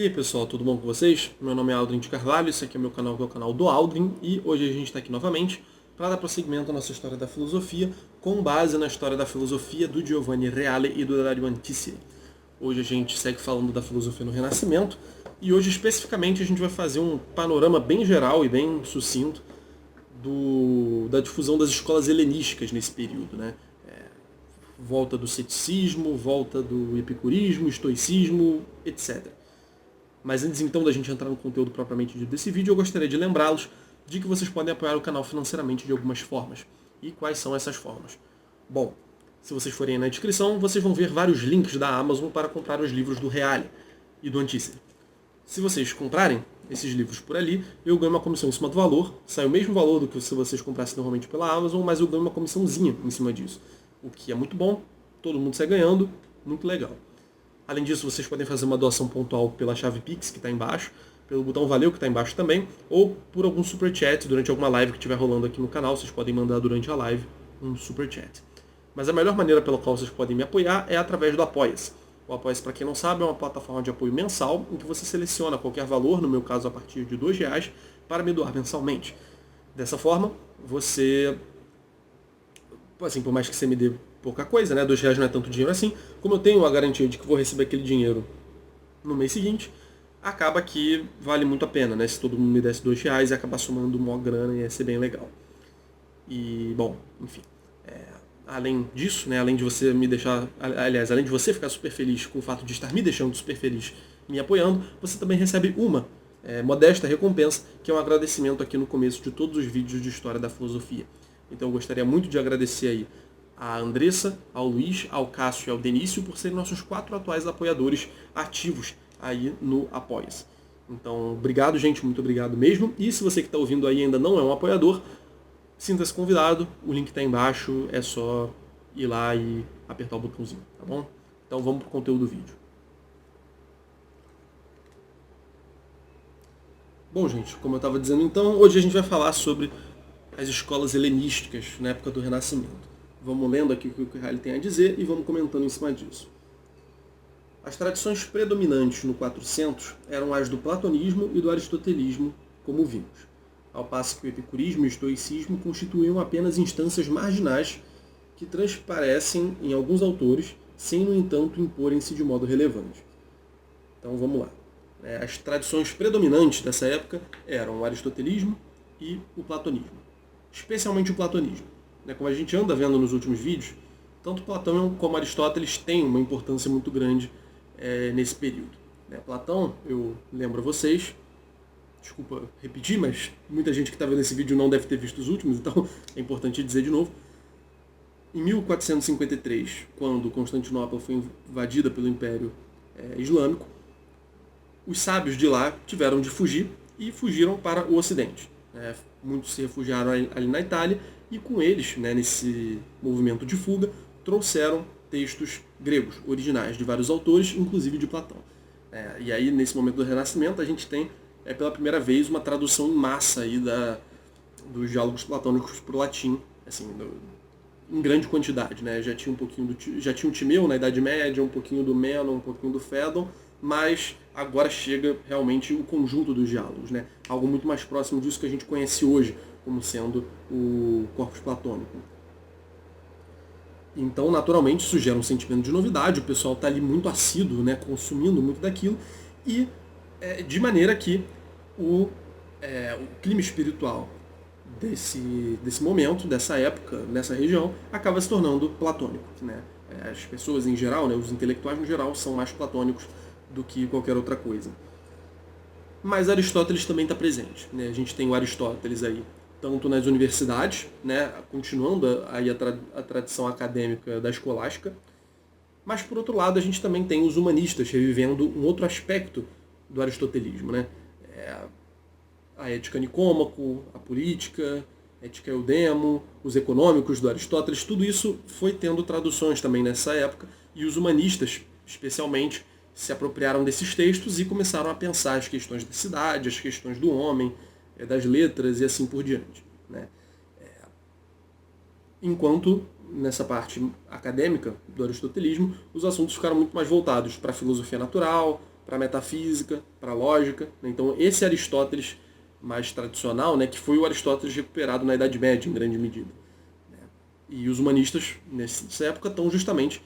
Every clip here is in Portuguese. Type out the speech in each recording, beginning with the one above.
E aí pessoal, tudo bom com vocês? Meu nome é Aldrin de Carvalho, esse aqui é o meu canal, que é o canal do Aldrin, e hoje a gente está aqui novamente para dar prosseguimento à nossa história da filosofia, com base na história da filosofia do Giovanni Reale e do Dario Antissi. Hoje a gente segue falando da filosofia no Renascimento, e hoje especificamente a gente vai fazer um panorama bem geral e bem sucinto da difusão das escolas helenísticas nesse período, né? Volta do ceticismo, volta do epicurismo, estoicismo, etc. Mas antes então da gente entrar no conteúdo propriamente dito desse vídeo, eu gostaria de lembrá-los de que vocês podem apoiar o canal financeiramente de algumas formas. E quais são essas formas? Bom, se vocês forem aí na descrição, vocês vão ver vários links da Amazon para comprar os livros do Reale e do Antissi. Se vocês comprarem esses livros por ali, eu ganho uma comissão em cima do valor, sai o mesmo valor do que se vocês comprassem normalmente pela Amazon, mas eu ganho uma comissãozinha em cima disso. O que é muito bom, todo mundo sai ganhando, muito legal. Além disso, vocês podem fazer uma doação pontual pela chave Pix, que está embaixo, pelo botão Valeu, que está embaixo também, ou por algum super chat durante alguma live que estiver rolando aqui no canal. Vocês podem mandar durante a live um super chat. Mas a melhor maneira pela qual vocês podem me apoiar é através do Apoia-se. O Apoia-se, para quem não sabe, é uma plataforma de apoio mensal em que você seleciona qualquer valor, no meu caso a partir de R$2, para me doar mensalmente. Dessa forma, você, assim, por mais que você me dê pouca coisa, né? R$2 não é tanto dinheiro assim. Como eu tenho a garantia de que vou receber aquele dinheiro no mês seguinte, acaba que vale muito a pena, né? Se todo mundo me desse R$2 e acabar somando uma grana, ia ser bem legal. E, bom, enfim. Além disso, né? Além de você me deixar... Aliás, além de você ficar super feliz com o fato de estar me deixando super feliz me apoiando, você também recebe uma modesta recompensa, que é um agradecimento aqui no começo de todos os vídeos de história da filosofia. Então eu gostaria muito de agradecer aí a Andressa, ao Luiz, ao Cássio e ao Denício por serem nossos 4 atuais apoiadores ativos aí no Apoia-se. Então, obrigado, gente, muito obrigado mesmo. E se você que está ouvindo aí ainda não é um apoiador, sinta-se convidado, o link está embaixo, é só ir lá e apertar o botãozinho, tá bom? Então vamos para o conteúdo do vídeo. Bom, gente, como eu estava dizendo então, hoje a gente vai falar sobre as escolas helenísticas na época do Renascimento. Vamos lendo aqui o que o Reale tem a dizer e vamos comentando em cima disso. As tradições predominantes no 400 eram as do platonismo e do aristotelismo, como vimos, ao passo que o epicurismo e o estoicismo constituíam apenas instâncias marginais que transparecem em alguns autores, sem, no entanto, imporem-se de modo relevante. Então vamos lá. As tradições predominantes dessa época eram o aristotelismo e o platonismo, especialmente o platonismo. Como a gente anda vendo nos últimos vídeos, tanto Platão como Aristóteles têm uma importância muito grande nesse período. Platão, eu lembro a vocês, desculpa repetir, mas muita gente que está vendo esse vídeo não deve ter visto os últimos, então é importante dizer de novo. Em 1453, quando Constantinopla foi invadida pelo Império Islâmico, os sábios de lá tiveram de fugir e fugiram para o Ocidente. Muitos se refugiaram ali na Itália e com eles, nesse movimento de fuga, trouxeram textos gregos originais de vários autores, inclusive de Platão. E aí, nesse momento do Renascimento, a gente tem, pela primeira vez, uma tradução em massa aí dos diálogos platônicos para o latim, assim, em grande quantidade. Já tinha já tinha o Timeu na Idade Média, um pouquinho do Meno, um pouquinho do Fédon, mas agora chega realmente o conjunto dos diálogos, algo muito mais próximo disso que a gente conhece hoje como sendo o corpus platônico. Então, naturalmente, isso gera um sentimento de novidade, o pessoal está ali muito assíduo, consumindo muito daquilo, e de maneira que o clima espiritual desse momento, dessa época, nessa região, acaba se tornando platônico. As pessoas em geral, os intelectuais em geral, são mais platônicos do que qualquer outra coisa. Mas Aristóteles também está presente. A gente tem o Aristóteles aí, tanto nas universidades, continuando aí a tradição acadêmica da escolástica, mas, por outro lado, a gente também tem os humanistas revivendo um outro aspecto do aristotelismo. A ética Nicômaco, a política, a ética Eudemo, os econômicos do Aristóteles, tudo isso foi tendo traduções também nessa época, e os humanistas, especialmente, se apropriaram desses textos e começaram a pensar as questões da cidade, as questões do homem, das letras e assim por diante. Enquanto, nessa parte acadêmica do aristotelismo, os assuntos ficaram muito mais voltados para a filosofia natural, para a metafísica, para a lógica. Então esse Aristóteles mais tradicional, né, que foi o Aristóteles recuperado na Idade Média, em grande medida. E os humanistas, nessa época, estão justamente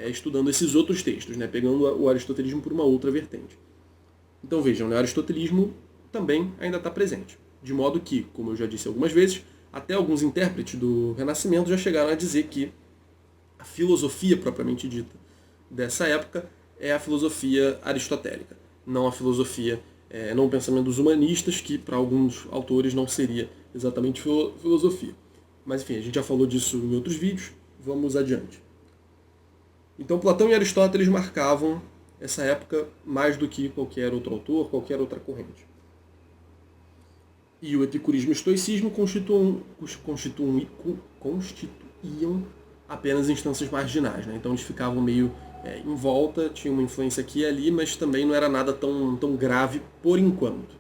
estudando esses outros textos, né, pegando o aristotelismo por uma outra vertente. Então vejam, né, o aristotelismo também ainda está presente. De modo que, como eu já disse algumas vezes, até alguns intérpretes do Renascimento já chegaram a dizer que a filosofia propriamente dita dessa época é a filosofia aristotélica, não a filosofia, não o pensamento dos humanistas, que para alguns autores não seria exatamente filosofia. Mas enfim, a gente já falou disso em outros vídeos, vamos adiante. Então Platão e Aristóteles marcavam essa época mais do que qualquer outro autor, qualquer outra corrente. E o epicurismo e o estoicismo constituíam apenas instâncias marginais, né? Então eles ficavam meio em volta, tinha uma influência aqui e ali, mas também não era nada tão grave por enquanto.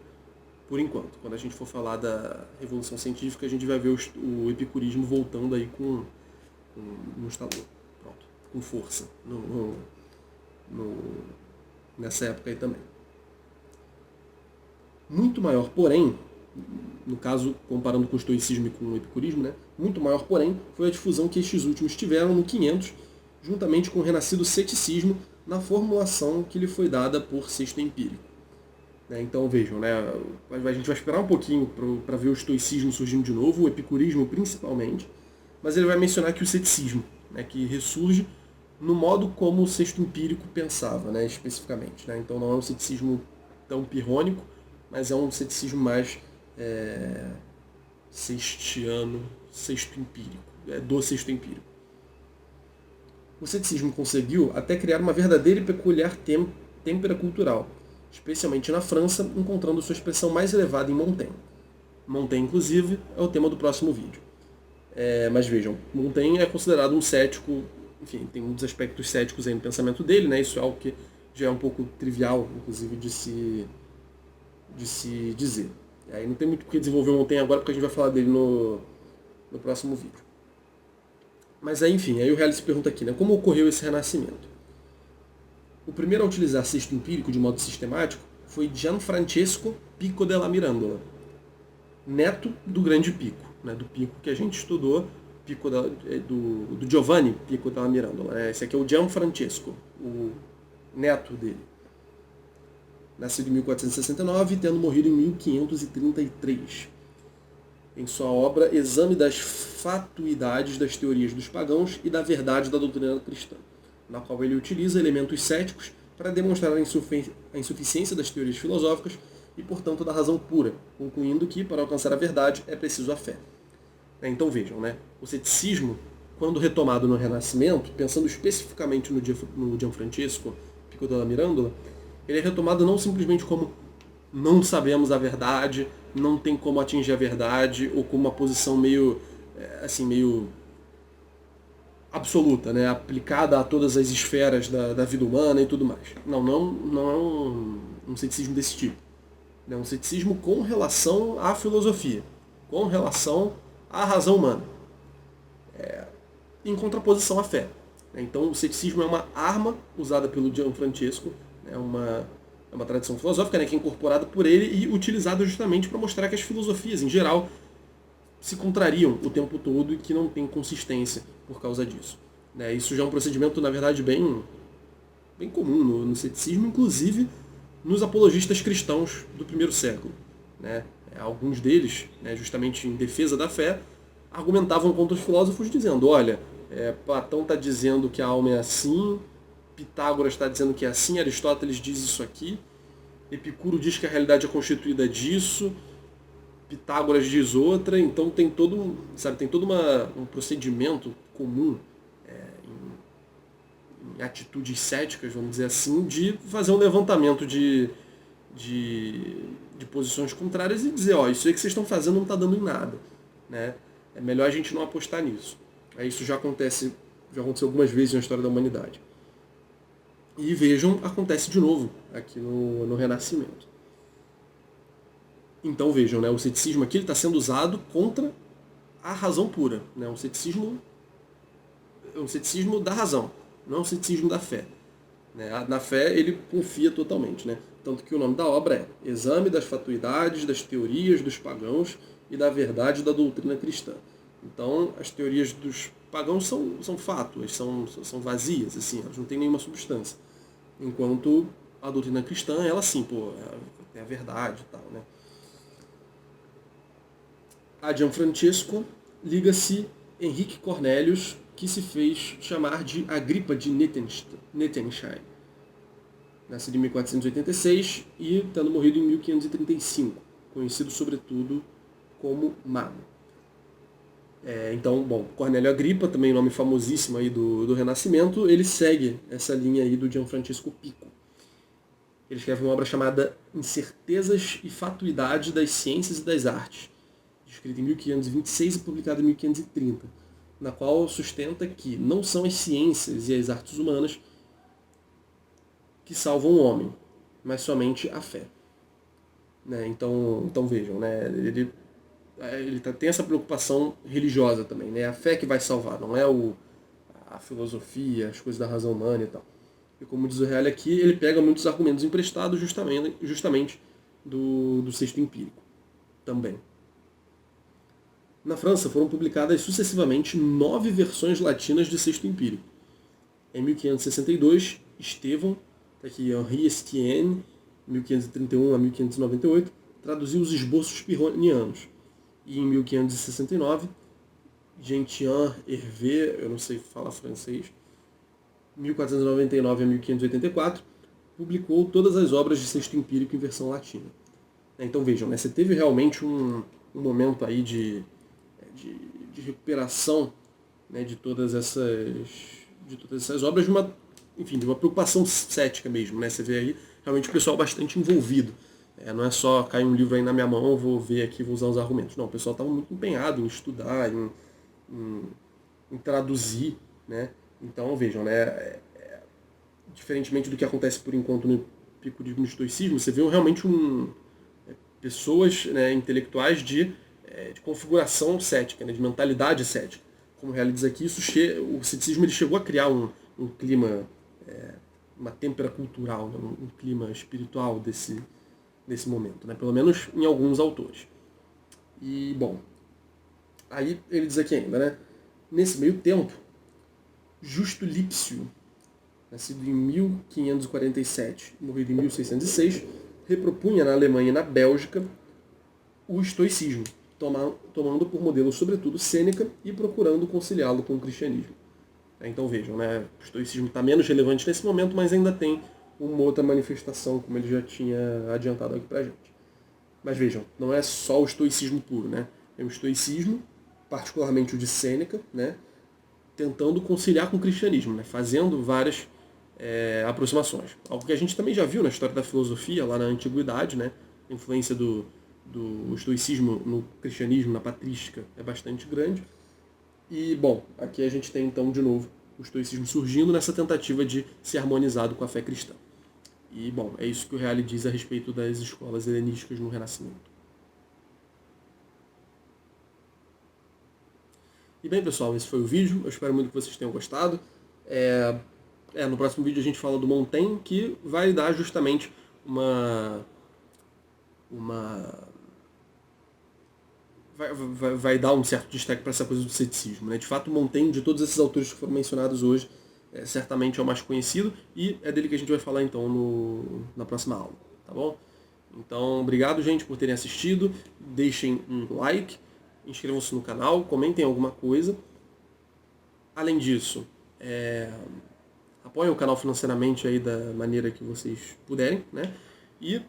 Por enquanto. Quando a gente for falar da Revolução Científica, a gente vai ver o epicurismo voltando aí com estalão, pronto, com força nessa época aí também. Muito maior, porém, no caso, comparando com o estoicismo e com o epicurismo, né, muito maior, porém, foi a difusão que estes últimos tiveram no 500, juntamente com o renascido ceticismo, na formulação que lhe foi dada por Sexto Empírico. Então vejam, né, a gente vai esperar um pouquinho para ver o estoicismo surgindo de novo, o epicurismo principalmente, mas ele vai mencionar que o ceticismo, né, que ressurge no modo como o Sexto Empírico pensava, né, especificamente. Né? Então não é um ceticismo tão pirrônico, mas é um ceticismo mais sexto empírico, do Sexto Empírico. O ceticismo conseguiu até criar uma verdadeira e peculiar têmpera cultural, especialmente na França, encontrando sua expressão mais elevada em Montaigne. Montaigne, inclusive, é o tema do próximo vídeo. Mas vejam, Montaigne é considerado um cético, enfim, tem muitos aspectos céticos aí no pensamento dele, né? Isso é algo que já é um pouco trivial, inclusive, de se dizer. E aí não tem muito por que desenvolver o Montaigne agora, porque a gente vai falar dele no próximo vídeo. Mas aí, enfim, aí o Reale se pergunta aqui, né? Como ocorreu esse renascimento? O primeiro a utilizar Sexto Empírico de modo sistemático foi Gianfrancesco Pico della Mirandola, neto do grande Pico, né, do Pico que a gente estudou, Pico do Giovanni Pico della Mirandola. Né? Esse aqui é o Gianfrancesco, o neto dele. Nascido em 1469 e tendo morrido em 1533. Em sua obra Exame das Fatuidades das Teorias dos Pagãos e da Verdade da Doutrina Cristã, na qual ele utiliza elementos céticos para demonstrar a insuficiência das teorias filosóficas e, portanto, da razão pura, concluindo que, para alcançar a verdade, é preciso a fé. Então vejam, né? O ceticismo, quando retomado no Renascimento, pensando especificamente no Gianfrancesco Pico della Mirandola, ele é retomado não simplesmente como não sabemos a verdade, não tem como atingir a verdade, ou como uma posição meio absoluta, né, aplicada a todas as esferas da vida humana e tudo mais. Não é um ceticismo desse tipo. É um ceticismo com relação à filosofia, com relação à razão humana, em contraposição à fé. Então o ceticismo é uma arma usada pelo Gianfrancesco, é uma tradição filosófica, né, que é incorporada por ele e utilizada justamente para mostrar que as filosofias, em geral, se contrariam o tempo todo e que não tem consistência por causa disso. Isso já é um procedimento, na verdade, bem comum no ceticismo, inclusive nos apologistas cristãos do primeiro século. Alguns deles, justamente em defesa da fé, argumentavam contra os filósofos dizendo, olha, Platão está dizendo que a alma é assim, Pitágoras está dizendo que é assim, Aristóteles diz isso aqui, Epicuro diz que a realidade é constituída disso, Pitágoras diz outra, então tem todo um procedimento comum em atitudes céticas, vamos dizer assim, de fazer um levantamento de posições contrárias e dizer, isso aí que vocês estão fazendo não está dando em nada. Né? É melhor a gente não apostar nisso. Isso já aconteceu algumas vezes na história da humanidade. E vejam, acontece de novo aqui no Renascimento. Então vejam, o ceticismo aqui está sendo usado contra a razão pura. É um ceticismo da razão, não é um ceticismo da fé. né? Na fé ele confia totalmente, né? Tanto que o nome da obra é Exame das Fatuidades, das Teorias dos Pagãos e da Verdade da Doutrina Cristã. Então, as teorias dos pagãos são fátuas, são vazias, assim, elas não têm nenhuma substância. Enquanto a doutrina cristã, ela sim, pô, é a verdade e tal, né? A Gianfrancesco liga-se Henrique Cornelius, que se fez chamar de Agripa de Nettensheim. Nascido em 1486 e tendo morrido em 1535, conhecido sobretudo como Mago. Então, bom, Cornélio Agripa, também nome famosíssimo aí do Renascimento, ele segue essa linha aí do Gianfrancesco Pico. Ele escreve uma obra chamada Incertezas e Fatuidade das Ciências e das Artes, escrita em 1526 e publicada em 1530, na qual sustenta que não são as ciências e as artes humanas que salvam o homem, mas somente a fé. Né? Então vejam, né? Ele tem essa preocupação religiosa também, né? A fé que vai salvar, não é a filosofia, as coisas da razão humana e tal. E como diz o Reale aqui, ele pega muitos argumentos emprestados justamente do Sexto Empírico também. Na França foram publicadas sucessivamente 9 versões latinas de Sexto Empírico. Em 1562, Estevão, aqui Henri Estienne, 1531 a 1598, traduziu os esboços pirronianos. E em 1569, Gentian Hervé, eu não sei falar francês, 1499 a 1584, publicou todas as obras de Sexto Empírico em versão latina. Então vejam, né, você teve realmente um momento aí de recuperação, né, de todas essas obras, de uma preocupação cética mesmo. Né? Você vê aí realmente o pessoal bastante envolvido. Não é só cair um livro aí na minha mão, vou ver aqui, vou usar os argumentos. Não, o pessoal estava muito empenhado em estudar, em traduzir. Né? Então vejam, né, diferentemente do que acontece por enquanto no epicurismo e estoicismo, você vê realmente pessoas, né, intelectuais de configuração cética, né, de mentalidade cética. Como o Reale diz aqui, o ceticismo ele chegou a criar um clima, uma têmpera cultural, né, um clima espiritual desse momento, né, pelo menos em alguns autores. E, bom, aí ele diz aqui ainda, né, nesse meio tempo, Justo Lipsio, nascido em 1547, morrido em 1606, repropunha na Alemanha e na Bélgica o estoicismo, tomando por modelo, sobretudo, Sêneca e procurando conciliá-lo com o cristianismo. Então vejam, né, o estoicismo está menos relevante nesse momento, mas ainda tem uma outra manifestação, como ele já tinha adiantado aqui pra gente. Mas vejam, não é só o estoicismo puro, né? É o estoicismo, particularmente o de Sêneca, né, tentando conciliar com o cristianismo, né, fazendo várias aproximações. Algo que a gente também já viu na história da filosofia, lá na Antiguidade, né, a influência do estoicismo no cristianismo, na patrística, é bastante grande. E, bom, aqui a gente tem então de novo o estoicismo surgindo nessa tentativa de ser harmonizado com a fé cristã. E, bom, é isso que o Reale diz a respeito das escolas helenísticas no Renascimento. E bem, pessoal, esse foi o vídeo. Eu espero muito que vocês tenham gostado. No próximo vídeo a gente fala do Montaigne, que vai dar justamente vai dar um certo destaque para essa coisa do ceticismo. Né? De fato, Montaigne, de todos esses autores que foram mencionados hoje, certamente é o mais conhecido, e é dele que a gente vai falar então na próxima aula. Tá bom? Então, obrigado, gente, por terem assistido. Deixem um like, inscrevam-se no canal, comentem alguma coisa. Além disso, apoiem o canal financeiramente aí da maneira que vocês puderem, né? E,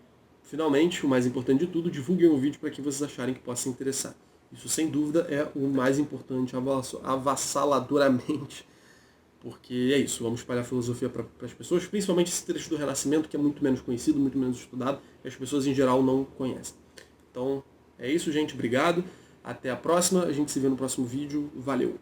finalmente, o mais importante de tudo, divulguem o vídeo para que vocês acharem que possa se interessar. Isso, sem dúvida, é o mais importante, avassaladoramente, porque é isso, vamos espalhar filosofia para as pessoas, principalmente esse trecho do Renascimento, que é muito menos conhecido, muito menos estudado, e as pessoas em geral não conhecem. Então, é isso, gente, obrigado, até a próxima, a gente se vê no próximo vídeo, valeu!